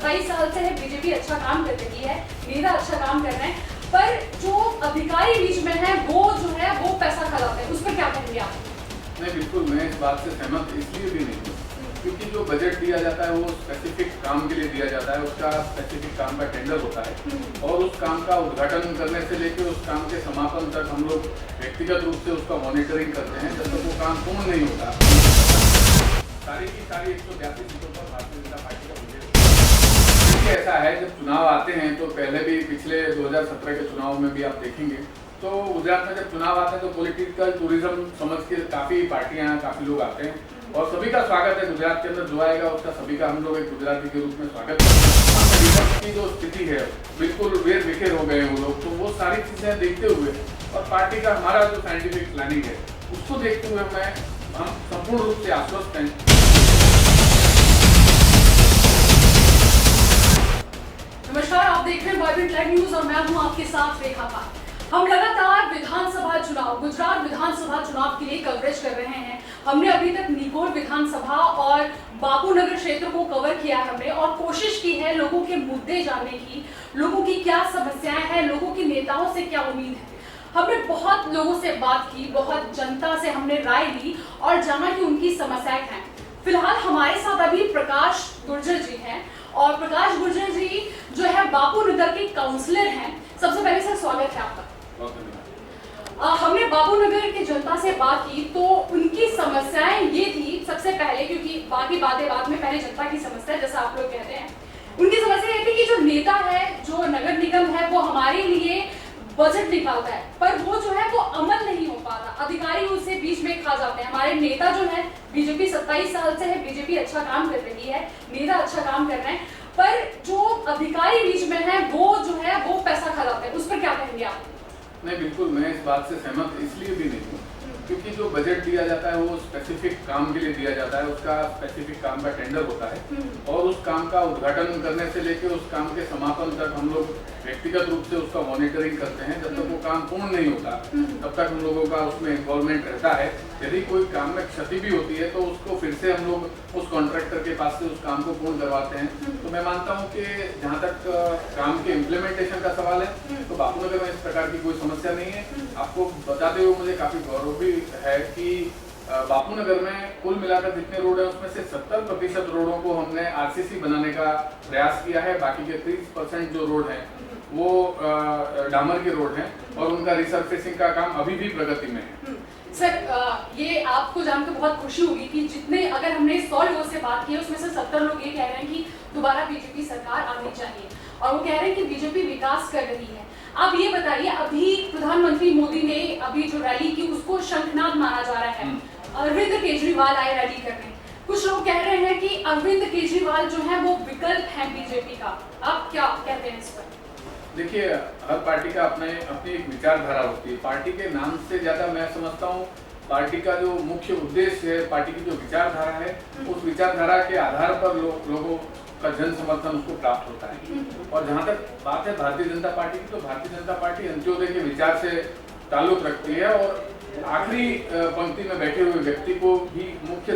27 साल से है बीजेपी अच्छा काम कर रही है, नेता अच्छा काम कर रहे हैं, पर जो अधिकारी बीच में है वो जो है वो पैसा खिलाते हैं, उस पर क्या कहेंगे आप? नहीं, बिल्कुल मैं इस बात से सहमत इसलिए भी नहीं हूँ क्योंकि जो बजट दिया जाता है वो स्पेसिफिक काम के लिए दिया जाता है, उसका स्पेसिफिक काम का टेंडर होता है और उस काम का उद्घाटन करने से लेकर उस काम के समापन तक हम लोग व्यक्तिगत रूप से उसका मॉनिटरिंग करते हैं। जब तक वो काम पूर्ण नहीं होता, सारी की सारी 182 सीटों पर भारतीय जनता पार्टी का विजय। ऐसा है, जब चुनाव आते हैं तो पहले भी पिछले 2017 के चुनाव में भी आप देखेंगे तो गुजरात में जब चुनाव आते हैं तो पॉलिटिकल टूरिज्म समझ के काफ़ी पार्टियां, काफ़ी लोग आते हैं और सभी का स्वागत है। गुजरात के अंदर जो आएगा उसका सभी का हम लोग एक गुजराती के रूप में स्वागत करते हैं। की जो स्थिति है बिल्कुल वेर विखेर हो गए वो लोग, तो वो सारी चीज़ें देखते हुए और पार्टी का हमारा जो साइंटिफिक प्लानिंग है उसको देखते हुए हम संपूर्ण रूप से आश्वस्त हैं। नमस्कार, आप देख रहे हैं वाइब्रेंट लाइव न्यूज और मैं हूं आपके साथ रेखा पाल। हम लगातार विधानसभा चुनाव, गुजरात विधानसभा चुनाव के लिए कवरेज कर रहे हैं। हमने अभी तक निकोर विधानसभा और बापू नगर क्षेत्र को कवर किया है हमने और कोशिश की है लोगों के मुद्दे जानने की, लोगों की क्या समस्याएं हैं, लोगों की नेताओं से क्या उम्मीद है। हमने बहुत लोगों से बात की, बहुत जनता से हमने राय ली और जाना कि उनकी समस्याएं हैं। फिलहाल हमारे साथ अभी प्रकाश गुर्जर जी हैं और प्रकाश गुर्जर जी जो है बापू नगर के काउंसलर हैं। सबसे पहले सर स्वागत है आपका। हमने बापू नगर की जनता से बात की तो उनकी समस्याएं ये थी सबसे पहले, क्योंकि बाकी बातें बाद में, पहले जनता की समस्या जैसा आप लोग कहते हैं, उनकी समस्या ये थी कि जो नेता है, जो नगर निगम है, वो हमारे लिए बजट निकालता है पर वो जो है वो अमल नहीं हो पाता, अधिकारी उसे बीच में खा जाते हैं। हमारे नेता जो है बीजेपी 27 साल से है बीजेपी अच्छा काम कर रही है, नेता अच्छा काम कर रहे हैं, पर जो अधिकारी बीच में है वो जो है वो पैसा खा जाते हैं, उस पर क्या कहेंगे आप? नहीं, बिल्कुल मैं इस बात से सहमत इसलिए भी नहीं हूँ क्योंकि जो बजट दिया जाता है वो स्पेसिफिक काम के लिए दिया जाता है, उसका स्पेसिफिक काम का टेंडर होता है और उस काम का उद्घाटन करने से लेकर उस काम के समापन तक हम लोग व्यक्तिगत रूप से उसका मॉनिटरिंग करते हैं। जब तक वो काम पूर्ण नहीं होता तब तक हम लोगों का उसमें इन्वॉल्वमेंट रहता है। यदि कोई काम में क्षति भी होती है तो उसको फिर से हम लोग उस कॉन्ट्रैक्टर के पास से उस काम को पूर्ण करवाते हैं। तो मैं मानता हूँ कि जहाँ तक काम के इम्प्लीमेंटेशन का सवाल है तो बापू नगर में इस प्रकार की कोई समस्या नहीं है। आपको बताते हुए मुझे काफी गौरव भी है कि बापू नगर में कुल मिलाकर जितने रोड है उसमें से 70% रोडों को हमने आरसीसी बनाने का प्रयास किया है। बाकी के 30% जो रोड हैं वो डामर के रोड हैं और उनका रिसर्फेसिंग का काम अभी भी प्रगति में है। सर, ये आपको जानकर बहुत खुशी होगी कि जितने, अगर हमने 100 लोगों से बात की उसमें से 70 लोग ये कह रहे हैं कि दोबारा बीजेपी सरकार आनी चाहिए और वो कह रहे हैं कि बीजेपी विकास कर रही है। आप ये बताइए, अभी प्रधानमंत्री मोदी ने अभी जो रैली की उसको शंखनाद माना जा रहा है, अरविंद केजरीवाल आए रैली करने। कुछ लोग कह रहे हैं कि अरविंद केजरीवाल जो है वो विकल्प है बीजेपी का, आप क्या कहते हैं इस पर? देखिए, हर पार्टी का अपनी एक विचारधारा होती है। पार्टी के नाम से ज्यादा मैं समझता हूँ पार्टी का जो मुख्य उद्देश्य है, पार्टी की जो विचारधारा है, उस विचारधारा के आधार पर लोगों का जन समर्थन उसको प्राप्त होता है। और जहाँ तक बात है भारतीय जनता पार्टी की, तो भारतीय जनता पार्टी अंत्योदय के विचार से ताल्लुक रखती है और आखिरी पंक्ति में बैठे हुए व्यक्ति को भी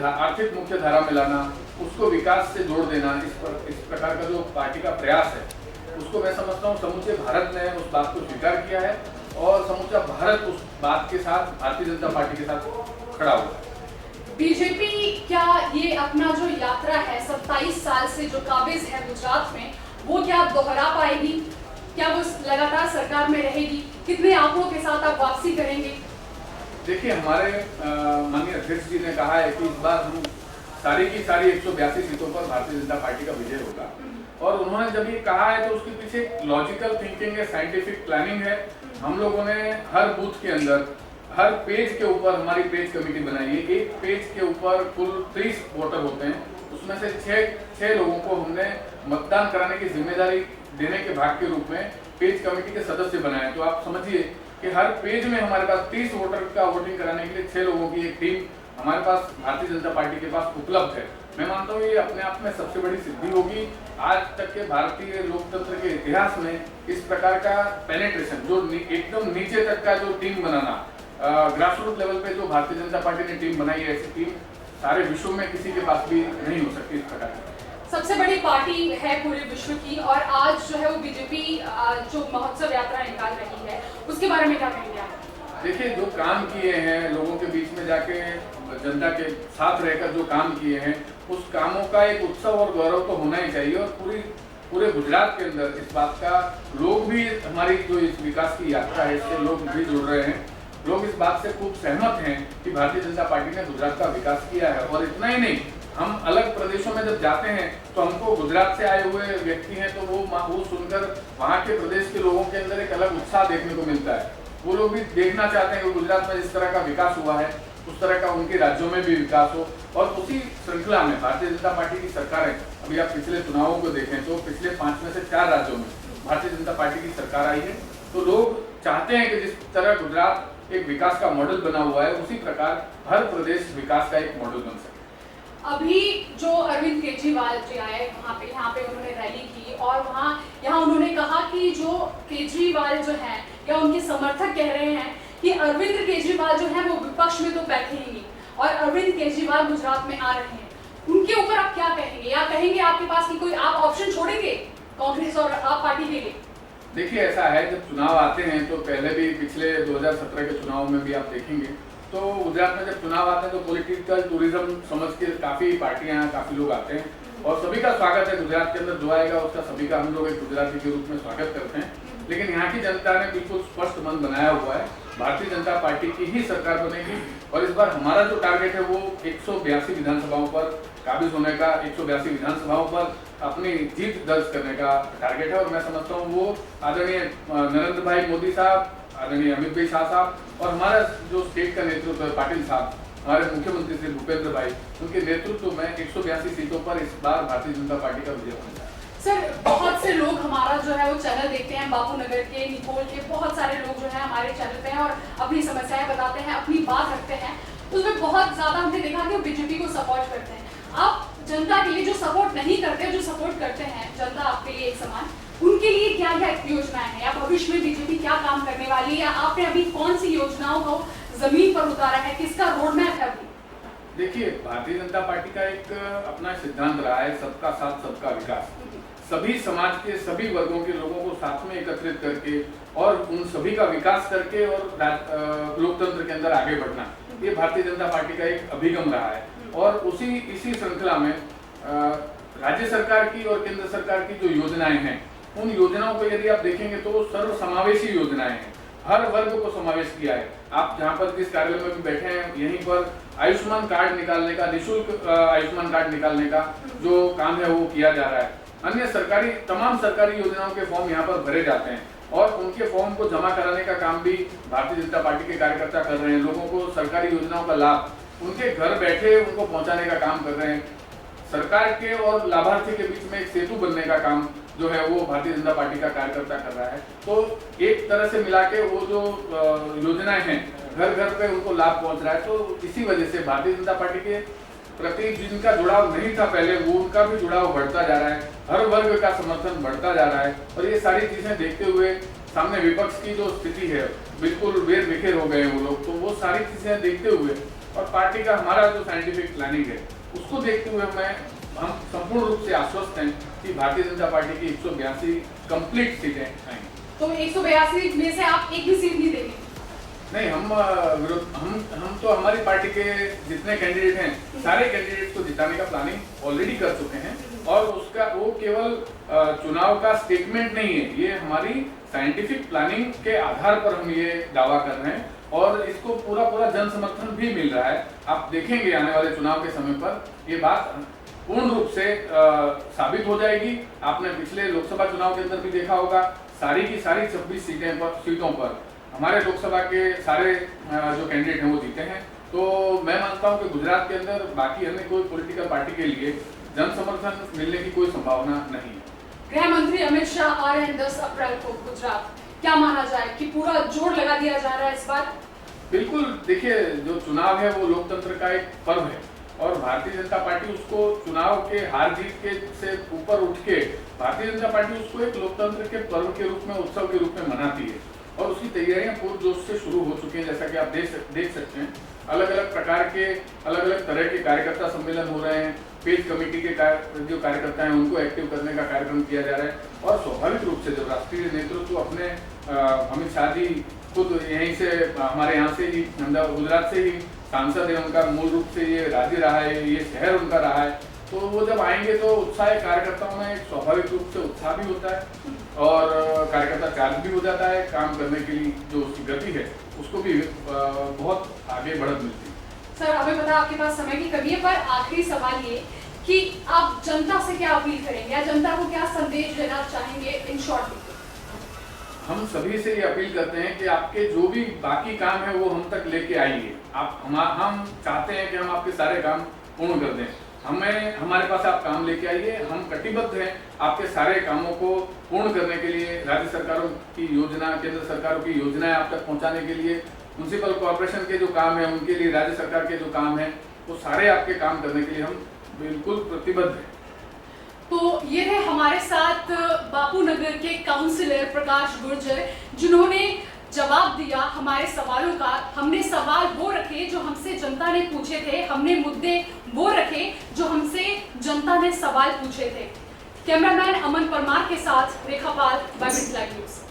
आर्थिक मुख्य धारा में लाना, उसको विकास से जोड़ देना, इस प्रकार का जो पार्टी का प्रयास है उसको मैं समझता हूँ समूचे भारत ने उस बात को स्वीकार किया है और समूचा भारत उस बात के साथ भारतीय जनता पार्टी के साथ खड़ा हुआ है। बीजेपी क्या ये अपना जो यात्रा है 27 साल से जो काबिज है गुजरात में, वो क्या दोहरा पाएगी? क्या वो लगातार सरकार में रहेगी? कितने आंकड़ों के साथ आप वापसी करेंगे? देखिए, हमारे माननीय अध्यक्ष जी ने कहा है कि इस बार हम सारी की सारी 182 सीटों पर भारतीय जनता पार्टी का विजय होगा और उन्होंने जब ये कहा है तो उसके पीछे लॉजिकल थिंकिंग है, साइंटिफिक प्लानिंग है। हम लोगों ने हर बूथ के अंदर, हर पेज के ऊपर हमारी पेज कमेटी बनाई है। एक पेज के ऊपर कुल 30 वोटर होते हैं, उसमें से 6 लोगों को हमने मतदान कराने की जिम्मेदारी देने के भाग के रूप में पेज कमेटी के सदस्य बनाए। तो आप समझिए कि हर पेज में हमारे पास 30 वोटर का वोटिंग कराने के लिए 6 लोगों की एक टीम हमारे पास भारतीय जनता पार्टी के पास उपलब्ध है। मैं मानता हूँ ये अपने आप में सबसे बड़ी सिद्धि होगी। आज तक के भारतीय लोकतंत्र के इतिहास में इस प्रकार का पेनेट्रेशन, जो एकदम नीचे तक का जो टीम बनाना, ग्रास रूट लेवल पे जो भारतीय जनता पार्टी ने टीम बनाई है, ऐसी टीम सारे विश्व में किसी के पास भी नहीं हो सकती इस प्रकार की। सबसे बड़ी पार्टी है पूरे विश्व की, और आज जो है वो बीजेपी जो महोत्सव यात्रा निकाल रही है, उसके बारे में क्या कहेंगे आप? देखिए, जो काम किए हैं, लोगों के बीच में जाके जनता के साथ रहकर जो काम किए हैं, उस कामों का एक उत्सव और गौरव तो होना ही चाहिए। और पूरे गुजरात के अंदर इस बात का लोग भी, हमारी जो इस विकास की यात्रा है इससे लोग भी जुड़ रहे हैं। लोग इस बात से खूब सहमत हैं कि भारतीय जनता पार्टी ने गुजरात का विकास किया है। और इतना ही नहीं, हम अलग प्रदेशों में जब जाते हैं तो हमको गुजरात से आए हुए व्यक्ति हैं तो वो सुनकर वहाँ के प्रदेश के लोगों के अंदर एक अलग उत्साह देखने को मिलता है। वो लोग भी देखना चाहते हैं कि गुजरात में जिस तरह का विकास हुआ है उस तरह का उनके राज्यों में भी विकास हो। और उसी श्रृंखला में भारतीय जनता पार्टी की सरकार है। अभी आप पिछले चुनावों को देखें तो पिछले 5 में से 4 राज्यों में भारतीय जनता पार्टी की सरकार आई है। तो लोग चाहते हैं कि जिस तरह गुजरात एक विकास का मॉडल बना हुआ है, उसी प्रकार हर प्रदेश विकास का एक मॉडल बन सके। अभी जो अरविंद केजरीवाल जी आए यहाँ पे उन्होंने रैली की, और यहाँ उन्होंने कहा कि जो केजरीवाल जो है या उनके समर्थक कह रहे हैं कि अरविंद केजरीवाल जो है वो विपक्ष में तो बैठे ही नहीं, और अरविंद केजरीवाल गुजरात में आ रहे हैं। उनके ऊपर आप क्या कहेंगे, या कहेंगे आपके पास कि कोई आप ऑप्शन छोड़ेंगे कांग्रेस और आप पार्टी के लिए? देखिए, ऐसा है, जब चुनाव आते हैं तो पहले भी पिछले 2017 के चुनाव में भी आप देखेंगे तो गुजरात में जब चुनाव आते हैं तो पॉलिटिकल टूरिज्म समझ के काफी पार्टियां, काफी लोग आते हैं। और सभी का स्वागत है, गुजरात के अंदर जो आएगा उसका सभी का हम लोग एक गुजराती के रूप में स्वागत करते हैं। लेकिन यहाँ की जनता ने बिल्कुल स्पष्ट मन बनाया हुआ है, भारतीय जनता पार्टी की ही सरकार बनेगी। और इस बार हमारा जो टारगेट है वो 182 विधानसभाओं पर काबिज होने का, 182 विधानसभाओं पर अपनी जीत दर्ज करने का टारगेट है। और मैं समझता हूँ वो आदरणीय नरेंद्र भाई मोदी साहब, आदरणीय अमित भाई शाह साहब और हमारा जो स्टेट का नेतृत्व है पाटिल साहब, हमारे मुख्यमंत्री श्री भूपेंद्र भाई, उनके नेतृत्व में 182 सीटों पर इस बार भारतीय जनता पार्टी का विजय होने है। सर, बहुत से लोग हमारा जो है वो चैनल देखते हैं, बापू नगर के, निकोल के, बहुत सारे लोग जो है हमारे चैनल पे हैं और अपनी समस्याएं बताते हैं, अपनी बात रखते हैं। उसमें बहुत ज्यादा हमने देखा कि वो बीजेपी को सपोर्ट करते हैं। आप जनता के लिए जो सपोर्ट नहीं करते, जो सपोर्ट करते हैं जनता आपके लिए एक समान, उनके लिए क्या क्या योजनाएं हैं, या भविष्य में बीजेपी क्या काम करने वाली है, या आपने अभी कौन सी योजनाओं को जमीन पर उतारा है, किसका रोड मैप है अभी? देखिए, भारतीय जनता पार्टी का एक अपना सिद्धांत रहा है, सबका साथ सबका विकास। सभी समाज के सभी वर्गों के लोगों को साथ में एकत्रित करके और उन सभी का विकास करके और लोकतंत्र के अंदर आगे बढ़ना, ये भारतीय जनता पार्टी का एक अभिगम रहा है। और इसी श्रृंखला में राज्य सरकार की और केंद्र सरकार की जो योजनाएं हैं, उन योजनाओं को यदि आप देखेंगे तो सर्व समावेशी योजनाएं हैं, हर वर्ग को समावेश किया है। आप जहाँ पर जिस कार्यालय में भी बैठे हैं, यहीं पर आयुष्मान कार्ड निकालने का, निःशुल्क आयुष्मान कार्ड निकालने का जो काम है वो किया जा रहा है। अन्य तमाम सरकारी योजनाओं के फॉर्म यहाँ पर भरे जाते हैं और उनके फॉर्म को जमा कराने का काम भी भारतीय जनता पार्टी के कार्यकर्ता कर रहे हैं। लोगों को सरकारी योजनाओं का लाभ उनके घर बैठे उनको पहुंचाने का काम कर रहे हैं। सरकार के और लाभार्थी के बीच में एक सेतु बनने का काम जो है वो भारतीय जनता पार्टी का कार्यकर्ता कर रहा है। तो एक तरह से मिला के वो जो योजनाएं हैं घर घर पे उनको लाभ पहुंच रहा है। तो इसी वजह से भारतीय जनता पार्टी के प्रति जिनका जुड़ाव नहीं था पहले, वो उनका भी जुड़ाव बढ़ता जा रहा है, हर वर्ग का समर्थन बढ़ता जा रहा है। और ये सारी चीजें देखते हुए सामने विपक्ष की जो स्थिति है, बिल्कुल बेर बिखेर हो गए वो लोग, तो वो सारी चीजें देखते हुए और पार्टी का हमारा जो साइंटिफिक प्लानिंग है उसको देखते हुए हम संपूर्ण रूप से आश्वस्त हैं कि भारतीय जनता पार्टी की 182 कंप्लीट सीटें आएंगी। तो 182 में से आप एक भी सीट नहीं देंगे? नहीं, हम तो हमारी पार्टी के जितने कैंडिडेट हैं सारे कैंडिडेट को जिताने का प्लानिंग ऑलरेडी कर चुके हैं। और उसका वो केवल चुनाव का स्टेटमेंट नहीं है, ये हमारी साइंटिफिक प्लानिंग के आधार पर हम ये दावा कर रहे हैं और इसको पूरा जन समर्थन भी मिल रहा है। आप देखेंगे आने वाले चुनाव के समय पर ये बात पूर्ण रूप से साबित हो जाएगी। आपने पिछले लोकसभा चुनाव के अंदर भी देखा होगा, सारी की सारी 26 सीटों पर हमारे लोकसभा के सारे जो कैंडिडेट हैं वो जीते हैं। तो मैं मानता हूं कि गुजरात के अंदर बाकी अन्य कोई पॉलिटिकल पार्टी के लिए जन समर्थन मिलने की कोई संभावना नहीं है। गृह मंत्री अमित शाह आ रहे हैं 10 अप्रैल को गुजरात, क्या माना जाए कि पूरा जोर लगा दिया जा रहा है इस बार? बिल्कुल, देखिए, जो चुनाव है वो लोकतंत्र का एक पर्व है और भारतीय जनता पार्टी उसको चुनाव के हार जीत के से ऊपर उठ के भारतीय जनता पार्टी उसको एक लोकतंत्र के पर्व के रूप में, उत्सव के रूप में मनाती है। और उसकी तैयारियां पूर्ण जोश से शुरू हो चुकी हैं। जैसा कि आप देख सकते हैं, अलग अलग प्रकार के अलग अलग तरह के कार्यकर्ता सम्मेलन हो रहे हैं, पेज कमेटी के जो कार्यकर्ता हैं उनको एक्टिव करने का कार्यक्रम किया जा रहा है। और स्वाभाविक रूप से जब राष्ट्रीय नेतृत्व अपने अमित शाह जी खुद यहीं से हमारे यहाँ से ही गुजरात से ही सांसद है, उनका मूल रूप से ये राज्य रहा है, ये शहर उनका रहा है, तो वो जब आएंगे तो उत्साह कार्यकर्ताओं में एक स्वाभाविक रूप से उत्साह भी होता है और कार्यकर्ता चार्ज भी हो जाता है काम करने के लिए, जो उसकी गति है उसको भी बहुत आगे बढ़त मिलती है। सर हमें पता आपके पास समय की कमी है, पर आखिरी सवाल ये कि आप जनता से क्या अपील करेंगे या जनता को क्या संदेश देना चाहेंगे इन शॉर्ट? हम सभी से ये अपील करते हैं कि आपके जो भी बाकी काम है वो हम तक लेके आइए। हम चाहते हैं कि हम आपके सारे काम पूर्ण कर दें, हमारे पास आप काम लेके आइए। हम कटिबद्ध हैं आपके सारे कामों को पूर्ण करने के लिए, राज्य सरकारों की योजना, केंद्र सरकारों की योजनाएं आप तक पहुंचाने के लिए, म्युनिसिपल कॉर्पोरेशन के जो काम है उनके लिए राज्य सरकार के जो काम है वो सारे आपके काम करने के लिए हम बिल्कुल प्रतिबद्ध हैं। तो ये थे हमारे साथ बापू नगर के काउंसिलर प्रकाश गुर्जर, जिन्होंने जवाब दिया हमारे सवालों का। हमने सवाल वो रखे जो हमसे जनता ने पूछे थे, हमने मुद्दे वो रखे जो हमसे जनता ने सवाल पूछे थे। कैमरामैन अमन परमार के साथ रेखा पाल, वाइब्रेंट लाइव न्यूज़।